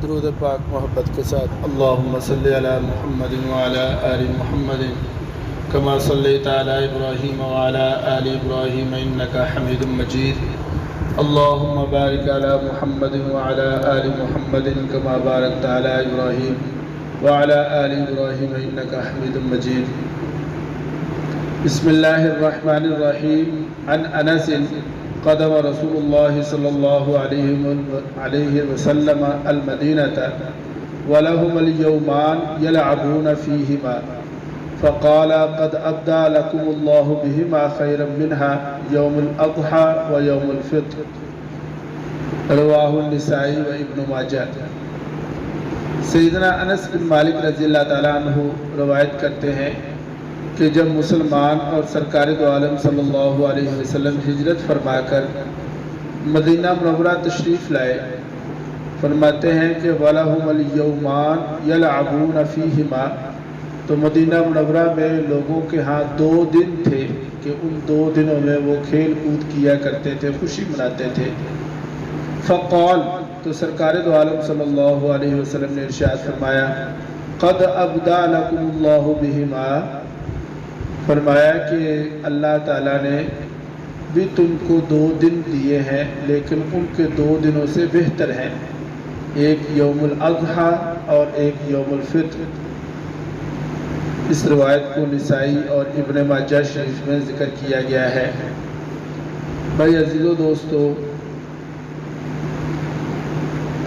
درود پاک محبت کے ساتھ اللہم صلی علی محمد وعلی آل محمد کما صلیت علی ابراہیم وعلی آل ابراہیم انکا حمید مجید اللہم بارک علی محمد وعلی آل محمد کما بارکت علی ابراہیم وعلی آل ابراہیم انکا حمید مجید بسم اللہ الرحمن الرحیم عن انس قدم رسول اللہ صلی اللہ علیہ وسلم المدینة ولهم اليومان يلعبون فيهما فقال قد أبدى لكم الله بهما خيرا منها يوم الأضحى ويوم الفطر رواه النسائی و ابن ماجہ۔ سیدنا انس بن مالک رضی اللہ تعالیٰ عنہ روایت کرتے ہیں کہ جب مسلمان اور سرکار دو عالم صلی اللہ علیہ وسلم ہجرت فرما کر مدینہ منورہ تشریف لائے، فرماتے ہیں کہ وَلَهُمَ الْيَوْمَانِ يَلْعَبُونَ فِيهِمَا، تو مدینہ منورہ میں لوگوں کے ہاں 2 دن تھے کہ ان 2 دنوں میں وہ کھیل کود کیا کرتے تھے، خوشی مناتے تھے۔ فقال، تو سرکار دو عالم صلی اللہ علیہ وسلم نے ارشاد فرمایا قد ابدا لکم اللہ بہما، فرمایا کہ اللہ تعالیٰ نے بھی تم کو 2 دن دیے ہیں لیکن ان کے 2 دنوں سے بہتر ہیں، ایک یوم الاضحیٰ اور ایک یوم الفطر۔ اس روایت کو نسائی اور ابن ماجہ شریف میں ذکر کیا گیا ہے۔ بھائی عزیز و دوستو،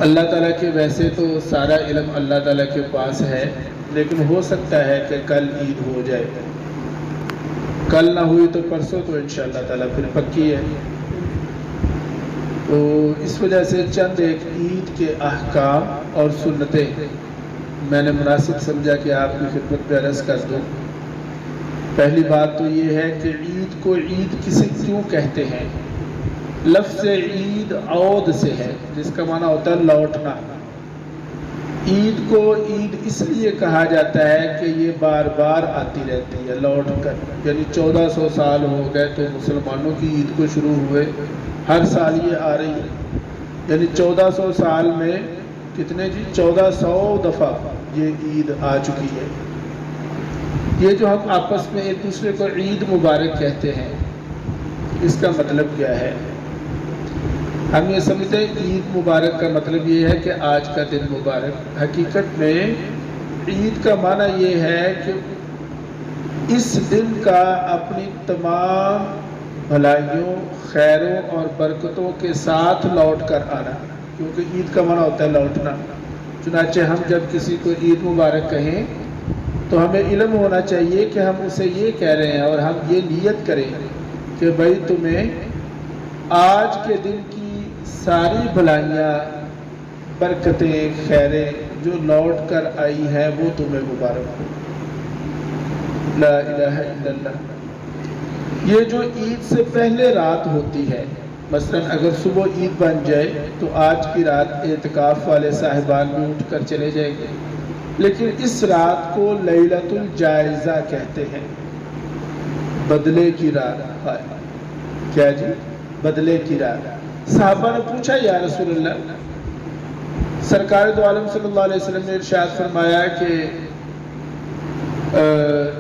اللہ تعالیٰ کے ویسے تو سارا علم اللہ تعالیٰ کے پاس ہے، لیکن ہو سکتا ہے کہ کل عید ہو جائے، کل نہ ہوئی تو پرسوں تو انشاءاللہ تعالیٰ پھر پکی ہے۔ تو اس وجہ سے چند ایک عید کے احکام اور سنتیں میں نے مناسب سمجھا کہ آپ کی خدمت میں عرض کر دوں۔ پہلی بات تو یہ ہے کہ عید کو عید کسے کیوں کہتے ہیں؟ لفظ عید عود سے ہے، جس کا معنی ہوتا ہے لوٹنا۔ عید کو عید اس لیے کہا جاتا ہے کہ یہ بار بار آتی رہتی ہے لوٹ کر، یعنی 1400 سال ہو گئے تو مسلمانوں کی عید کو شروع ہوئے، ہر سال یہ آ رہی ہے، یعنی 1400 سال میں کتنے جی 1400 دفعہ یہ عید آ چکی ہے۔ یہ جو ہم آپس میں ایک دوسرے کو عید مبارک کہتے ہیں، اس کا مطلب کیا ہے؟ ہم یہ سمجھتے ہیں عید مبارک کا مطلب یہ ہے کہ آج کا دن مبارک۔ حقیقت میں عید کا معنی یہ ہے کہ اس دن کا اپنی تمام بھلائیوں، خیروں اور برکتوں کے ساتھ لوٹ کر آنا، کیونکہ عید کا معنی ہوتا ہے لوٹنا۔ چنانچہ ہم جب کسی کو عید مبارک کہیں تو ہمیں علم ہونا چاہیے کہ ہم اسے یہ کہہ رہے ہیں اور ہم یہ نیت کریں کہ بھائی تمہیں آج کے دن کی ساری بھلائیاں، برکتیں، خیریں جو لوٹ کر آئی ہیں وہ تمہیں مبارک ہو۔ لا الہ الا اللہ۔ یہ جو عید سے پہلے رات ہوتی ہے، مثلا اگر صبح عید بن جائے تو آج کی رات اعتکاف والے صاحبان بھی اٹھ کر چلے جائیں گے، لیکن اس رات کو لیلۃ الجائزہ کہتے ہیں، بدلے کی رات۔ کیا جی؟ بدلے کی رات۔ صحابہ نے پوچھا یا رسول اللہ، سرکار دو عالم صلی اللہ علیہ وسلم نے ارشاد فرمایا کہ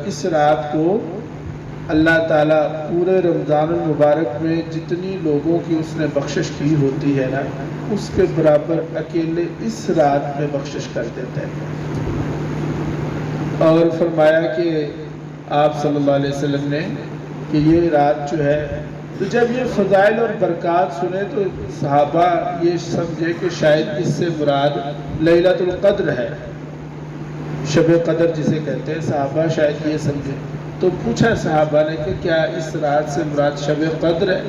اس رات کو اللہ تعالیٰ پورے رمضان المبارک میں جتنی لوگوں کی اس نے بخشش کی ہوتی ہے نا، اس کے برابر اکیلے اس رات میں بخشش کر دیتا ہے۔ اور فرمایا کہ آپ صلی اللہ علیہ وسلم نے کہ یہ رات جو ہے، تو جب یہ فضائل اور برکات سنے تو صحابہ یہ سمجھے کہ شاید اس سے مراد لیلۃ القدر ہے، شب قدر جسے کہتے ہیں، صحابہ شاید یہ سمجھے۔ تو پوچھا صحابہ نے کہ کیا اس رات سے مراد شب قدر ہے؟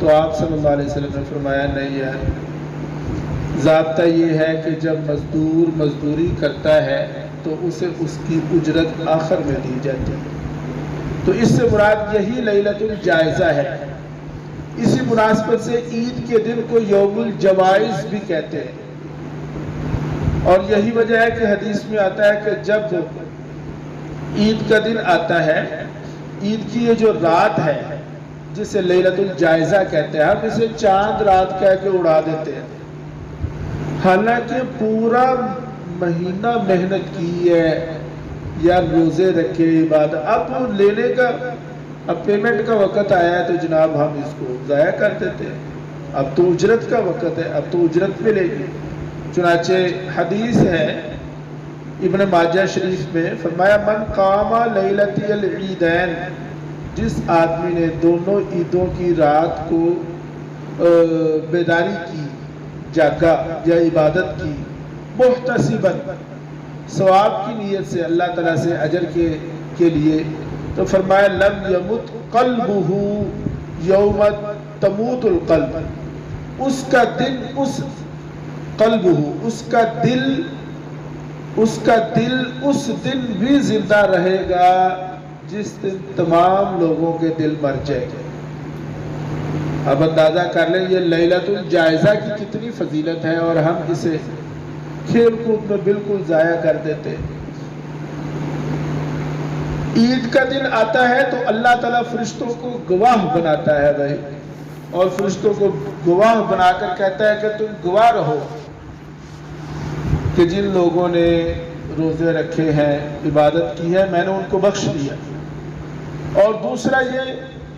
تو آپ صلی اللہ علیہ وسلم نے فرمایا نہیں یار، ضابطہ یہ ہے کہ جب مزدور مزدوری کرتا ہے تو اسے اس کی اجرت آخر میں دی جاتی ہے، تو اس سے مراد یہی لیلۃ الجائزہ ہے۔ اسی مناسبت سے عید کے دن کو یوم الجوائز بھی کہتے ہیں، اور یہی وجہ ہے کہ حدیث میں آتا ہے کہ جب عید کا دن آتا ہے، عید کی یہ جو رات ہے جسے لیلۃ الجائزہ کہتے ہیں، ہم اسے چاند رات کہہ کے اڑا دیتے ہیں۔ حالانکہ پورا مہینہ محنت کی ہے یا روزے رکھے عبادت، اب لینے کا، اب پیمنٹ کا وقت آیا ہے تو جناب ہم اس کو ضائع کر دیتے ہیں، اب تو اجرت کا وقت ہے، اب تو اجرت ملے گی۔ چنانچہ حدیث ہے ابن ماجہ شریف میں، فرمایا من قام لیلۃ العیدین، جس آدمی نے دونوں عیدوں کی رات کو بیداری کی، جاگا یا عبادت کی، محتسباً، ثواب کی نیت سے، اللہ تعالیٰ سے اجر کے لیے، تو فرمایا لم یمت قلبہ یوم تموت القلب، اس کا دل، اس قلبہ، اس کا دل اس دن بھی زندہ رہے گا جس دن تمام لوگوں کے دل مر جائیں گے۔ اب اندازہ کر لیں یہ لیلۃ الجائزہ کی کتنی فضیلت ہے، اور ہم اسے کھیل کود میں بالکل ضائع کر دیتے۔ عید کا دن آتا ہے تو اللہ تعالیٰ فرشتوں کو گواہ بناتا ہے بھائی، اور فرشتوں کو گواہ بنا کر کہتا ہے کہ تم گواہ رہو کہ جن لوگوں نے روزے رکھے ہیں، عبادت کی ہے، میں نے ان کو بخش دیا۔ اور دوسرا یہ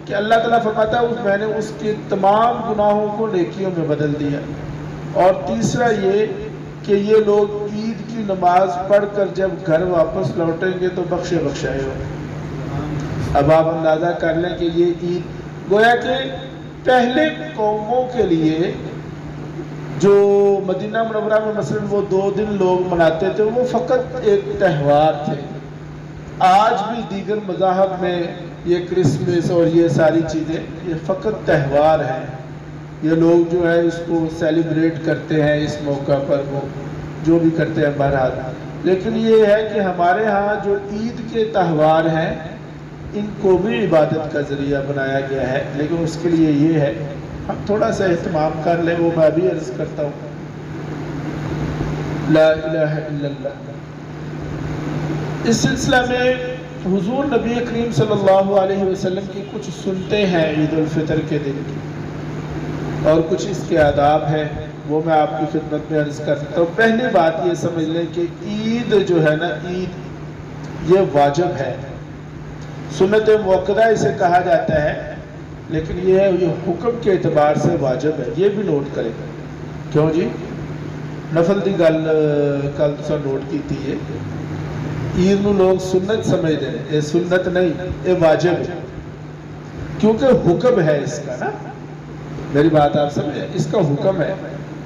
کہ اللہ تعالیٰ فرماتا ہے میں نے اس کے تمام گناہوں کو نیکیوں میں بدل دیا۔ اور تیسرا یہ کہ یہ لوگ عید کی نماز پڑھ کر جب گھر واپس لوٹیں گے تو بخشے بخشائے ہو۔ اب آپ اندازہ کر لیں کہ یہ عید گویا کہ پہلے قوموں کے لیے جو مدینہ منورہ میں مثلا وہ 2 دن لوگ مناتے تھے، وہ فقط ایک تہوار تھے۔ آج بھی دیگر مذاہب میں یہ کرسمس اور یہ ساری چیزیں یہ فقط تہوار ہیں، یہ لوگ جو ہے اس کو سیلیبریٹ کرتے ہیں، اس موقع پر وہ جو بھی کرتے ہیں بہرحال۔ لیکن یہ ہے کہ ہمارے ہاں جو عید کے تہوار ہیں ان کو بھی عبادت کا ذریعہ بنایا گیا ہے، لیکن اس کے لیے یہ ہے ہم تھوڑا سا اہتمام کر لیں۔ وہ میں بھی عرض کرتا ہوں لا الہ الا اللہ۔ اس سلسلہ میں حضور نبی کریم صلی اللہ علیہ وسلم کی کچھ سنتے ہیں عید الفطر کے دن کی، اور کچھ اس کے آداب ہیں، وہ میں آپ کی خدمت میں عرض کرتا ہوں۔ پہلی بات یہ سمجھ لیں کہ عید جو ہے نا، عید یہ واجب ہے، سنت موقدہ اسے کہا جاتا ہے، لیکن یہ حکم کے اعتبار سے واجب ہے، یہ بھی نوٹ کریں۔ کیوں جی؟ نفل دی گل کل تو نوٹ کی تھی، عید نو لوگ سنت سمجھتے ہیں، یہ سنت نہیں، یہ واجب ہے، کیونکہ حکم ہے اس کا نا۔ میری بات آپ سمجھیں، اس کا حکم ہے،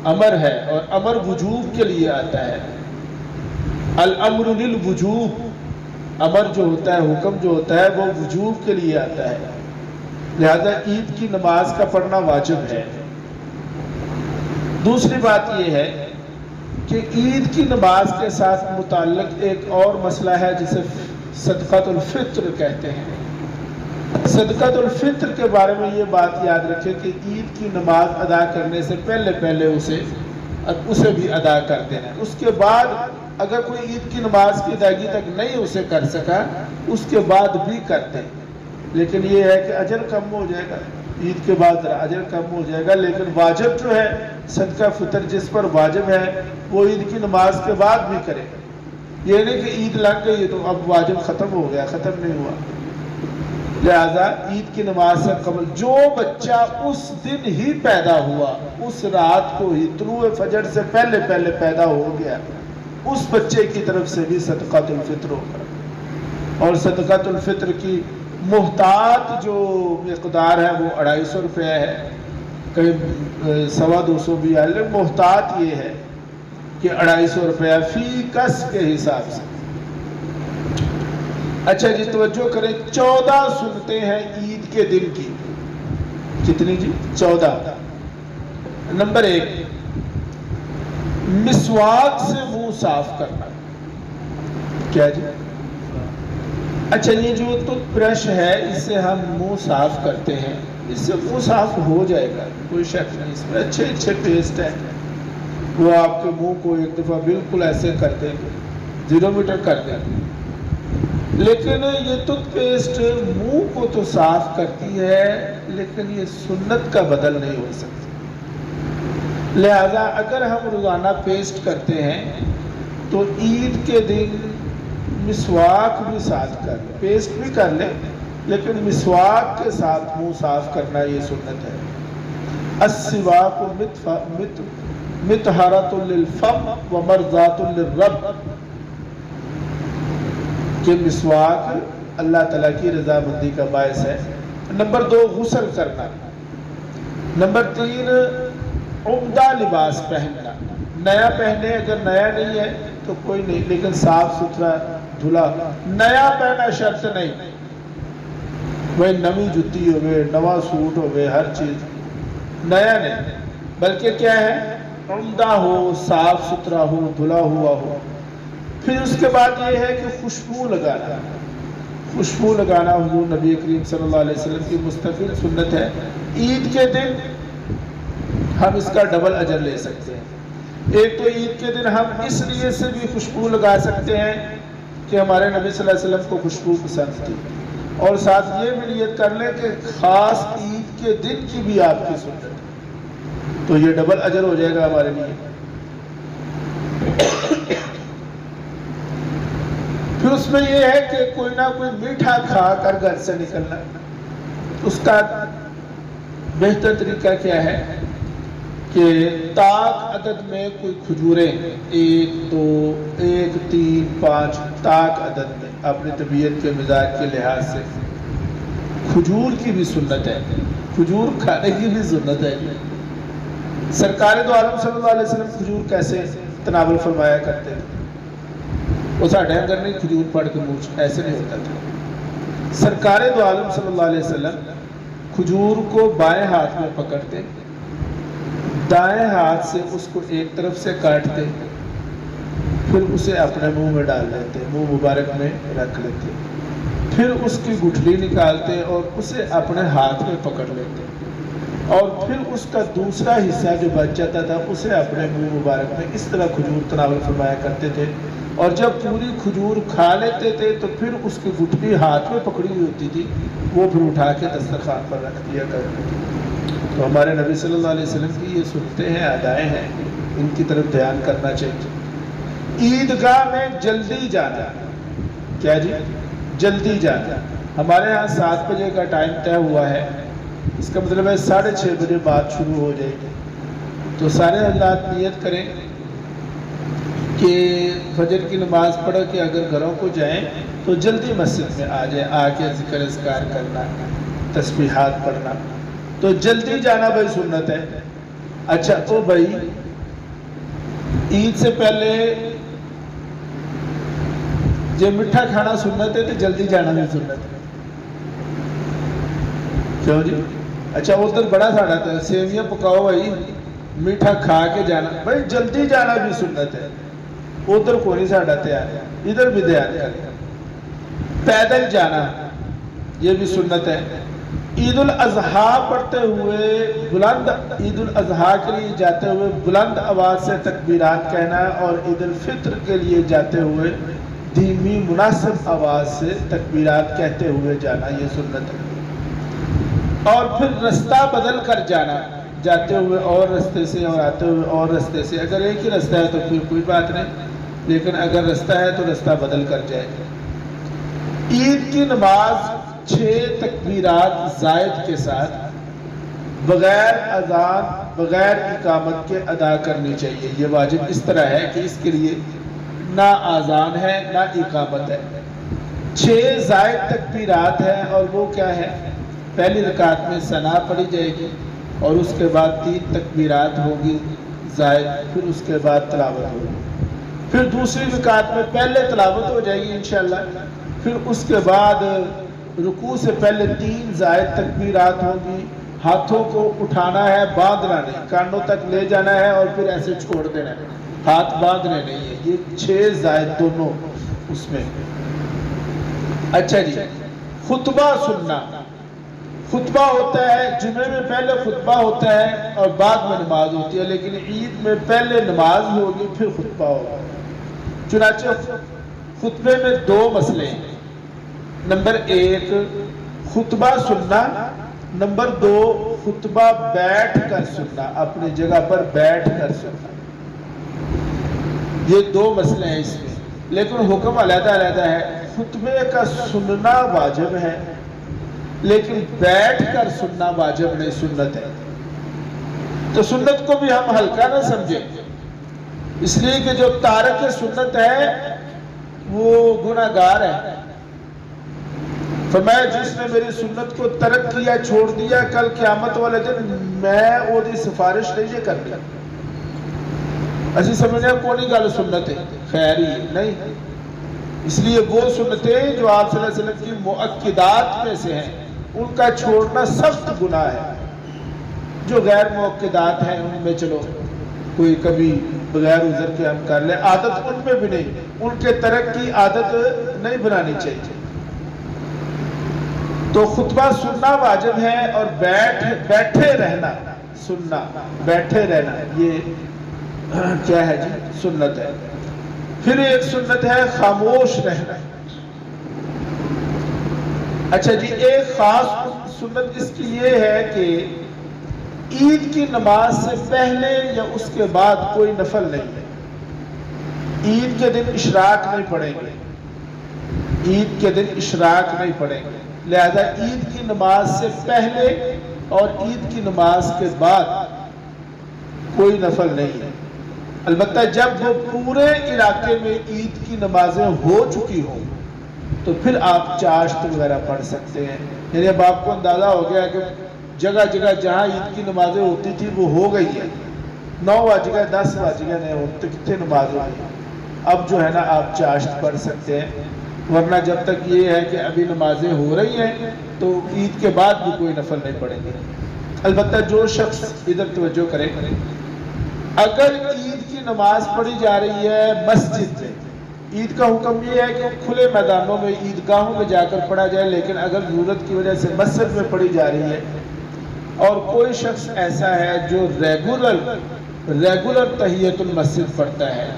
امر ہے، اور امر وجوب کے لیے آتا ہے۔ الامر للوجوب، امر جو ہوتا ہے، حکم جو ہوتا ہے وہ وجوب کے لیے آتا ہے، لہذا عید کی نماز کا پڑھنا واجب ہے۔ دوسری بات یہ ہے کہ عید کی نماز کے ساتھ متعلق ایک اور مسئلہ ہے جسے صدقۃ الفطر کہتے ہیں۔ صدقۃ الفطر کے بارے میں یہ بات یاد رکھیں کہ عید کی نماز ادا کرنے سے پہلے اسے بھی ادا کر دینا، اس کے بعد اگر کوئی عید کی نماز کی ادائیگی تک نہیں اسے کر سکا اس کے بعد بھی کرتے، لیکن یہ ہے کہ اجر کم ہو جائے گا، عید کے بعد اجر کم ہو جائے گا۔ لیکن واجب جو ہے صدقہ فطر جس پر واجب ہے وہ عید کی نماز کے بعد بھی کرے، یہ نہیں کہ عید لگ گئی تو اب واجب ختم ہو گیا، ختم نہیں ہوا۔ لہذا عید کی نماز سے قبل جو بچہ اس دن ہی پیدا ہوا، اس رات کو ہی طلوع فجر سے پہلے پیدا ہو گیا، اس بچے کی طرف سے بھی صدقۃ الفطر ہوگا۔ اور صدقۃ الفطر کی محتاط جو مقدار ہے وہ 250 روپے ہے، کہیں 250 بھی ہے، لیکن محتاط یہ ہے کہ 250 روپیہ فی کس کے حساب سے۔ اچھا جی توجہ کریں، 14 سنتیں ہیں عید کے دن کی۔ کتنی جی؟ 14۔ نمبر 1، مسواک سے منہ صاف کرنا۔ کیا جی؟ اچھا یہ جو ٹوتھ برش ہے اس سے ہم منہ صاف کرتے ہیں، اس سے منہ صاف ہو جائے گا، کوئی شک نہیں، اس میں اچھے پیسٹ ہیں، وہ آپ کے منہ کو ایک دفعہ بالکل ایسے کر دیں گے، 0 میٹر کر دیں گے۔ لیکن یہ ٹوتھ پیسٹ منہ کو تو صاف کرتی ہے لیکن یہ سنت کا بدل نہیں ہو سکتی۔ لہذا اگر ہم روزانہ پیسٹ کرتے ہیں تو عید کے دن مسواک بھی ساتھ کر لیں، پیسٹ بھی کر لیں لیکن مسواک کے ساتھ منہ صاف کرنا یہ سنت ہے۔ السواک مطہرۃ للفم و مرضات للرب، کہ مسواک اللہ تعالیٰ کی رضامندی کا باعث ہے۔ نمبر 2 غسل کرنا۔ نمبر 3 عمدہ لباس پہننا، نیا پہنے، اگر نیا نہیں ہے تو کوئی نہیں لیکن صاف ستھرا دھلا، نیا پہنا شرط نہیں، وہ نوی جتی ہوئے، نوا سوٹ ہوئے، ہر چیز نیا نہیں، بلکہ کیا ہے عمدہ ہو، صاف ستھرا ہو، دھلا ہوا ہو۔ پھر اس کے بعد یہ ہے کہ خوشبو لگانا، خوشبو لگانا حضور نبی کریم صلی اللہ علیہ وسلم کی مستقل سنت ہے۔ عید کے دن ہم اس کا ڈبل اجر لے سکتے ہیں۔ ایک تو عید کے دن ہم اس لیے سے بھی خوشبو لگا سکتے ہیں کہ ہمارے نبی صلی اللہ علیہ وسلم کو خوشبو پسند تھی، اور ساتھ یہ بھی نیت کر لیں کہ خاص عید کے دن کی بھی آپ کی سنت ہے، تو یہ ڈبل اجر ہو جائے گا ہمارے لیے۔ پھر اس میں یہ ہے کہ کوئی نہ کوئی میٹھا کھا کر گھر سے نکلنا۔ اس کا بہتر طریقہ کیا ہے کہ طاق عدد میں کوئی کھجوریں، 1 2 1 3 5 طاق عدد میں، اپنی طبیعت کے مزاج کے لحاظ سے کھجور کی بھی سنت ہے، کھجور کھانے کی بھی سنت ہے۔ سرکار دو عالم صلی اللہ علیہ وسلم کھجور کیسے تناول فرمایا کرتے تھے؟ وہ ساڑھے اگر نہیں کھجور پڑھ کے منہ ایسے نہیں ہوتا تھا۔ سرکار دو عالم صلی اللہ علیہ وسلم کھجور کو بائیں ہاتھ میں پکڑتے، دائیں ہاتھ سے اس کو ایک طرف سے کاٹتے، پھر اسے اپنے منہ میں ڈال لیتے، منہ مبارک میں رکھ لیتے، پھر اس کی گٹھلی نکالتے اور اسے اپنے ہاتھ میں پکڑ لیتے، اور پھر اس کا دوسرا حصہ جو بچ جاتا تھا اسے اپنے منہ مبارک میں اس طرح کھجور تناول فرمایا کرتے تھے۔ اور جب پوری کھجور کھا لیتے تھے تو پھر اس کی گٹھلی ہاتھ میں پکڑی ہوئی ہوتی تھی، وہ پھر اٹھا کے دسترخوان پر رکھ دیا کرتے تھے۔ تو ہمارے نبی صلی اللہ علیہ وسلم کی یہ سنتیں ہیں، ادائیں ہیں، ان کی طرف دھیان کرنا چاہیے۔ عیدگاہ میں جلدی جانا، کیا جی جلدی جانا، ہمارے ہاں 7 بجے کا ٹائم طے ہوا ہے، اس کا مطلب ہے 6:30 بجے بات شروع ہو جائے گی۔ تو سارے حضرات نیت کریں کہ فجر کی نماز پڑھ کے اگر گھروں کو جائیں تو جلدی مسجد میں آ جائیں، آ کے ذکر اذکار کرنا، تسبیحات پڑھنا، تو جلدی جانا بھائی سنت ہے۔ اچھا تو بھائی عید سے پہلے جو میٹھا کھانا سنت ہے تو جلدی جانا بھی سنت ہے، کیوں جی؟ اچھا ادھر بڑا ساڑھا تھا، سیویاں پکاؤ بھائی، میٹھا کھا کے جانا، بھائی جلدی جانا بھی سنت ہے، ادھر کوئی نہیں ساڑھا تیار ہے، ادھر بھی تیار کریں۔ پیدل جانا یہ بھی سنت ہے۔ عید الاضحیٰ پڑھتے ہوئے بلند، عید الاضحیٰ کے لیے جاتے ہوئے بلند آواز سے تکبیرات کہنا، اور عید الفطر کے لیے جاتے ہوئے دھیمی مناسب آواز سے تکبیرات کہتے ہوئے جانا، یہ سنت ہے۔ اور پھر رستہ بدل کر جانا، جاتے ہوئے اور رستے سے اور آتے ہوئے اور رستے سے، اگر ایک ہی رستہ ہے تو پھر کوئی بات نہیں، لیکن اگر رستہ ہے تو رستہ بدل کر جائے۔ عید کی نماز 6 تکبیرات زائد کے ساتھ بغیر اذان بغیر اقامت کے ادا کرنی چاہیے، یہ واجب اس طرح ہے کہ اس کے لیے نہ آذان ہے نہ اقامت ہے۔ 6 زائد تکبیرات ہیں، اور وہ کیا ہے؟ پہلی رکعت میں ثنا پڑھی جائے گی، اور اس کے بعد 3 تکبیرات ہوگی زائد، پھر اس کے بعد تلاوت ہوگی، پھر دوسری رکعت میں پہلے تلاوت ہو جائے گی انشاءاللہ، پھر اس کے بعد رکوع سے پہلے 3 زائد تکبیرات ہوگی، ہاتھوں کو اٹھانا ہے، باندھنا نہیں، کانوں تک لے جانا ہے اور پھر ایسے چھوڑ دینا ہے، ہاتھ باندھنے نہیں ہے، یہ 6 زائد دونوں اس میں۔ اچھا جی، خطبہ سننا، خطبہ ہوتا ہے جمعے میں، پہلے خطبہ ہوتا ہے اور بعد میں نماز ہوتی ہے، لیکن عید میں پہلے نماز ہوگی پھر خطبہ ہوگا۔ چنانچہ خطبے میں 2 مسئلے ہیں، نمبر 1 خطبہ سننا، نمبر 2 خطبہ بیٹھ کر سننا، اپنی جگہ پر بیٹھ کر سننا، یہ دو مسئلے ہیں اس میں، لیکن حکم علیحدہ علیحدہ ہے۔ خطبے کا سننا واجب ہے، لیکن بیٹھ کر سننا واجب نہیں، سنت ہے۔ تو سنت کو بھی ہم ہلکا نہ سمجھیں، اس لیے کہ جو تارک سنت ہے وہ گناہ گار ہے۔ فرمایا جس نے میری سنت کو ترک کیا، چھوڑ دیا، کل قیامت والے دن میں وہ دی سفارش نہیں کرتا۔ ایسی سمجھنے کونی گل سنت ہے خیر ہی نہیں، اس لیے وہ سنتیں جو آپ صلی اللہ علیہ وسلم کی مؤکدات میں سے ہیں ان کا چھوڑنا سخت گناہ ہے۔ جو غیر مؤکدات ہیں ان میں چلو کوئی کبھی بغیر عذر کے ہم کر لیں، عادت ان میں بھی نہیں، ان کے ترک کی عادت نہیں بنانی چاہیے۔ تو خطبہ سننا واجب ہے، اور بیٹھے رہنا سننا، بیٹھے رہنا یہ کیا ہے جی؟ سنت ہے۔ پھر ایک سنت ہے خاموش رہنا۔ اچھا جی، ایک خاص سنت اس کی یہ ہے کہ عید کی نماز سے پہلے یا اس کے بعد کوئی نفل نہیں ہے۔ عید کے دن اشراق نہیں پڑھیں گے، عید کے دن اشراق نہیں پڑھیں گے، لہذا عید کی نماز سے پہلے اور عید کی نماز کے بعد کوئی نفل نہیں ہے۔ البتہ جب وہ پورے علاقے میں عید کی نمازیں ہو چکی ہوں تو پھر آپ چاشت وغیرہ پڑھ سکتے ہیں۔ یعنی اب آپ کو اندازہ ہو گیا کہ جگہ جگہ جہاں عید کی نمازیں ہوتی تھی وہ ہو گئی ہے، 9 بج گئے 10 بج گئے نہیں ہوتے کتنے نماز ہوئی، اب جو ہے نا آپ چاشت پڑھ سکتے ہیں۔ ورنہ جب تک یہ ہے کہ ابھی نمازیں ہو رہی ہیں تو عید کے بعد بھی کوئی نفل نہیں پڑھیں گے۔ البتہ جو شخص ادھر توجہ کرے، اگر عید کی نماز پڑھی جا رہی ہے مسجد میں، عید کا حکم یہ ہے کہ کھلے میدانوں میں عیدگاہوں میں جا کر پڑھا جائے، لیکن اگر ضرورت کی وجہ سے مسجد میں پڑھی جا رہی ہے اور کوئی شخص ایسا ہے جو ریگولر تحیت المسجد پڑھتا ہے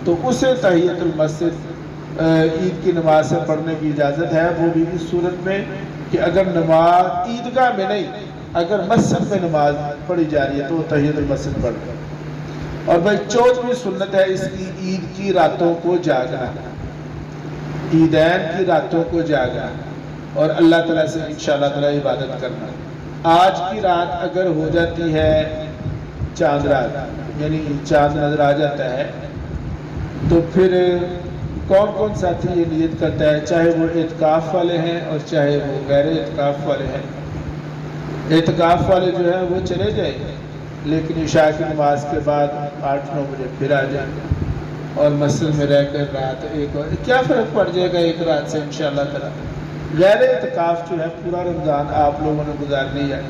تو اسے تحیت المسجد عید کی نماز سے پڑھنے کی اجازت ہے، وہ بھی اس صورت میں کہ اگر نماز عیدگاہ میں نہیں، اگر مسجد میں نماز پڑھی جا رہی ہے تو وہ تحیت المسجد پڑھ گا۔ اور بھائی 14ویں سنت ہے اس کی عید کی راتوں کو جاگنا، عیدین کی راتوں کو جاگنا اور اللہ تعالیٰ سے انشاءاللہ تعالیٰ عبادت کرنا۔ آج کی رات اگر ہو جاتی ہے چاند رات، یعنی چاند نظر آ جاتا ہے، تو پھر کون کون ساتھی یہ نیت کرتا ہے، چاہے وہ اعتکاف والے ہیں اور چاہے وہ غیر اعتکاف والے ہیں۔ اعتکاف والے جو ہیں وہ چلے جائیں گے، لیکن عشاء کی نماز کے بعد 8-9 بجے پھر آ جائیں گے اور مسجد میں رہ کر رات ایک اور کیا فرق پڑ جائے گا ایک رات سے انشاءاللہ تعالیٰ۔ غیر اعتکاف جو ہے پورا رمضان آپ لوگوں نے گزارنی ہے،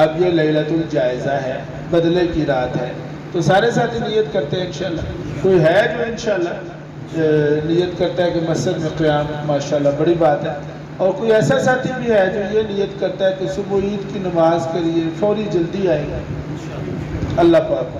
اب یہ لیلۃ الجائزہ ہے، بدلے کی رات ہے، تو سارے ساتھی نیت کرتے ہیں انشاءاللہ۔ کوئی ہے جو انشاءاللہ نیت کرتا ہے کہ مسجد میں قیام، ماشاءاللہ بڑی بات ہے، اور کوئی ایسا ساتھی بھی ہے جو یہ نیت کرتا ہے کہ صبح عید کی نماز کے لیے فوری جلدی آئے گا۔ اللہ پاک